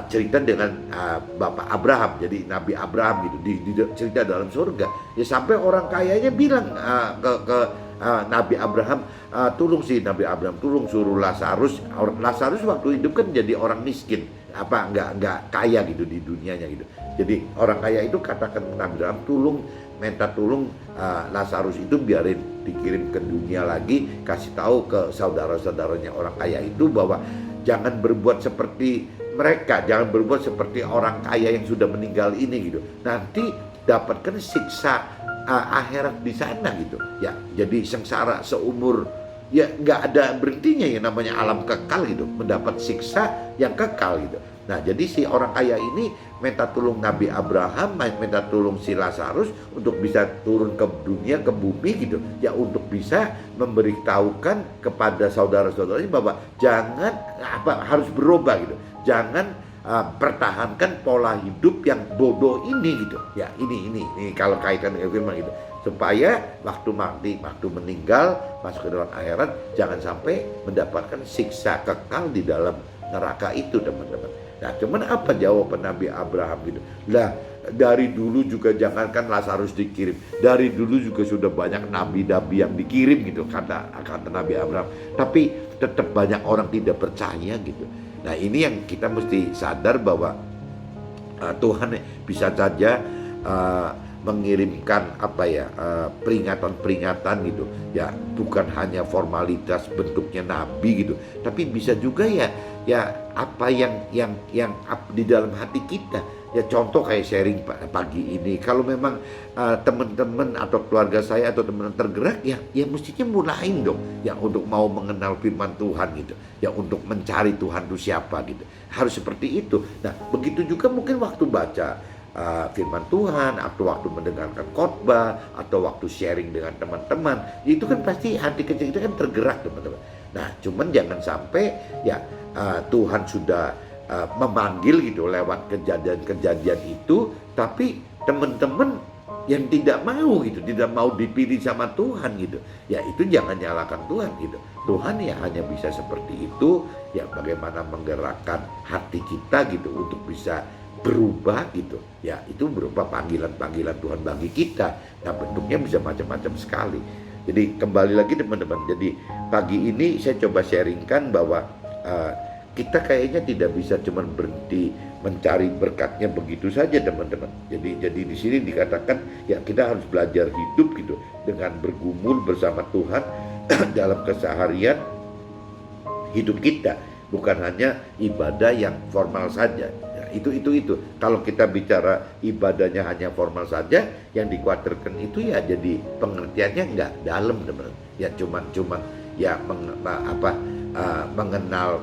cerita dengan Bapak Abraham, jadi Nabi Abraham gitu di cerita dalam surga. Ya sampai orang kayanya bilang ke Nabi Abraham, tolong Nabi Abraham, tolong suruh Lazarus. Lazarus waktu hidup kan jadi orang miskin, nggak kaya gitu di dunianya gitu. Jadi orang kaya itu katakan Nabi Abraham, minta tolong Lazarus itu biarin dikirim ke dunia lagi, kasih tahu ke saudara-saudaranya orang kaya itu bahwa jangan berbuat seperti mereka, jangan berbuat seperti orang kaya yang sudah meninggal ini gitu. Nanti dapatkan siksa akhirat di sana gitu. Ya, jadi sengsara seumur, ya nggak ada berhentinya ya, namanya alam kekal gitu, mendapat siksa yang kekal gitu. Nah, jadi si orang kaya ini minta tolong Nabi Abraham, minta tolong si Lazarus untuk bisa turun ke dunia, ke bumi gitu. Ya untuk bisa memberitahukan kepada saudara-saudaranya bahwa jangan harus berubah gitu. Jangan pertahankan pola hidup yang bodoh ini gitu. Ya ini kalau kaitan dengan firman gitu. Supaya waktu mati, waktu meninggal, masuk ke dalam akhirat, jangan sampai mendapatkan siksa kekal di dalam neraka itu, teman-teman. Nah, cuman apa jawaban Nabi Abraham gitu? Lah, dari dulu juga jangankan Lazarus dikirim, dari dulu juga sudah banyak nabi-nabi yang dikirim gitu, kata Nabi Abraham. Tapi tetap banyak orang tidak percaya gitu. Nah, ini yang kita mesti sadar bahwa Tuhan bisa saja mengirimkan peringatan-peringatan gitu ya, bukan hanya formalitas bentuknya nabi gitu, tapi bisa juga ya apa yang di dalam hati kita. Ya contoh kayak sharing pagi ini, kalau memang teman-teman atau keluarga saya atau teman-teman tergerak, ya mestinya mulain dong ya untuk mau mengenal firman Tuhan gitu, ya untuk mencari Tuhan itu siapa gitu, harus seperti itu. Nah begitu juga mungkin waktu baca firman Tuhan, atau waktu mendengarkan khotbah, atau waktu sharing dengan teman-teman, itu kan pasti hati kecil kita kan tergerak, teman-teman. Nah cuman jangan sampai ya Tuhan sudah memanggil gitu lewat kejadian-kejadian itu, tapi teman-teman yang tidak mau gitu, tidak mau dipilih sama Tuhan gitu, ya itu jangan nyalakan Tuhan gitu. Tuhan ya hanya bisa seperti itu, ya bagaimana menggerakkan hati kita gitu untuk bisa berubah gitu, ya itu berupa panggilan-panggilan Tuhan bagi kita. Nah bentuknya bisa macam-macam sekali. Jadi kembali lagi teman-teman, jadi pagi ini saya coba sharingkan bahwa kita kayaknya tidak bisa cuma berhenti mencari berkatnya begitu saja, teman-teman. Jadi di sini dikatakan ya kita harus belajar hidup gitu dengan bergumul bersama Tuhan dalam keseharian hidup kita, bukan hanya ibadah yang formal saja. Ya, itu. Kalau kita bicara ibadahnya hanya formal saja, yang dikhawatirkan itu ya jadi pengertiannya nggak dalam, teman-teman. Ya cuman ya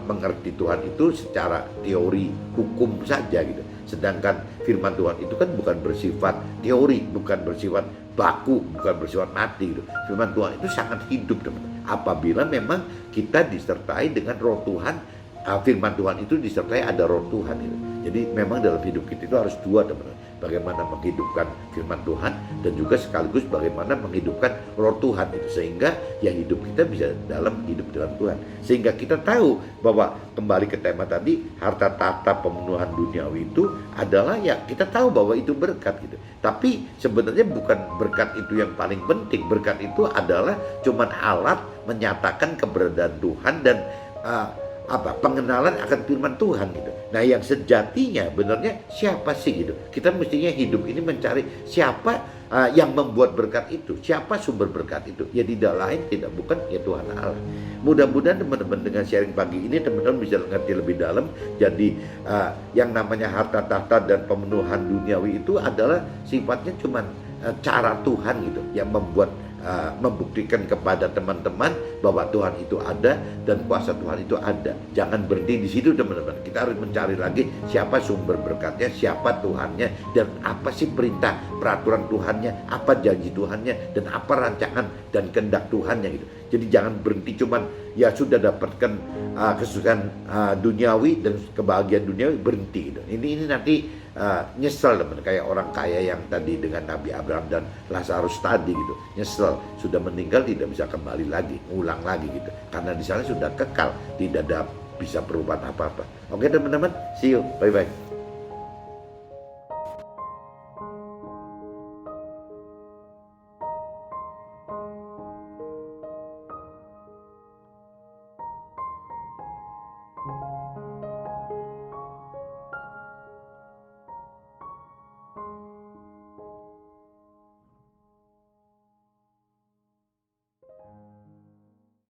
mengerti Tuhan itu secara teori hukum saja gitu. Sedangkan firman Tuhan itu kan bukan bersifat teori, bukan bersifat baku, bukan bersifat mati gitu. Firman Tuhan itu sangat hidup, teman-teman. Apabila memang kita disertai dengan roh Tuhan, firman Tuhan itu disertai ada roh Tuhan gitu. Jadi memang dalam hidup kita itu harus dua, teman-teman. Bagaimana menghidupkan firman Tuhan dan juga sekaligus bagaimana menghidupkan roh Tuhan itu, sehingga ya hidup kita bisa hidup dalam Tuhan. Sehingga kita tahu bahwa kembali ke tema tadi, harta tahta pemenuhan duniawi itu adalah ya kita tahu bahwa itu berkat gitu. Tapi sebenarnya bukan berkat itu yang paling penting. Berkat itu adalah cuman alat menyatakan keberadaan Tuhan dan pengenalan akan firman Tuhan gitu. Nah, yang sejatinya benarnya siapa sih gitu. Kita mestinya hidup ini mencari siapa yang membuat berkat itu, siapa sumber berkat itu. Ya tidak lain tidak bukan ya Tuhan Allah. Mudah-mudahan teman-teman dengan sharing pagi ini teman-teman bisa mengerti lebih dalam. Jadi yang namanya harta tahta dan pemenuhan duniawi itu adalah sifatnya cuman cara Tuhan gitu yang membuat membuktikan kepada teman-teman bahwa Tuhan itu ada dan kuasa Tuhan itu ada. Jangan berhenti di situ, teman-teman. Kita harus mencari lagi siapa sumber berkatnya, siapa Tuhannya, dan apa sih perintah peraturan Tuhannya, apa janji Tuhannya, dan apa rancangan dan kehendak Tuhannya gitu. Jadi jangan berhenti cuman ya sudah dapatkan kesusahan duniawi dan kebahagiaan duniawi, berhenti gitu. Ini nanti nyesel, teman, kayak orang kaya yang tadi dengan Nabi Abraham dan Lazarus tadi gitu, nyesel sudah meninggal tidak bisa kembali lagi, ngulang lagi gitu, karena di sana sudah kekal, tidak ada bisa perubahan apa-apa. Oke teman-teman, see you, bye-bye.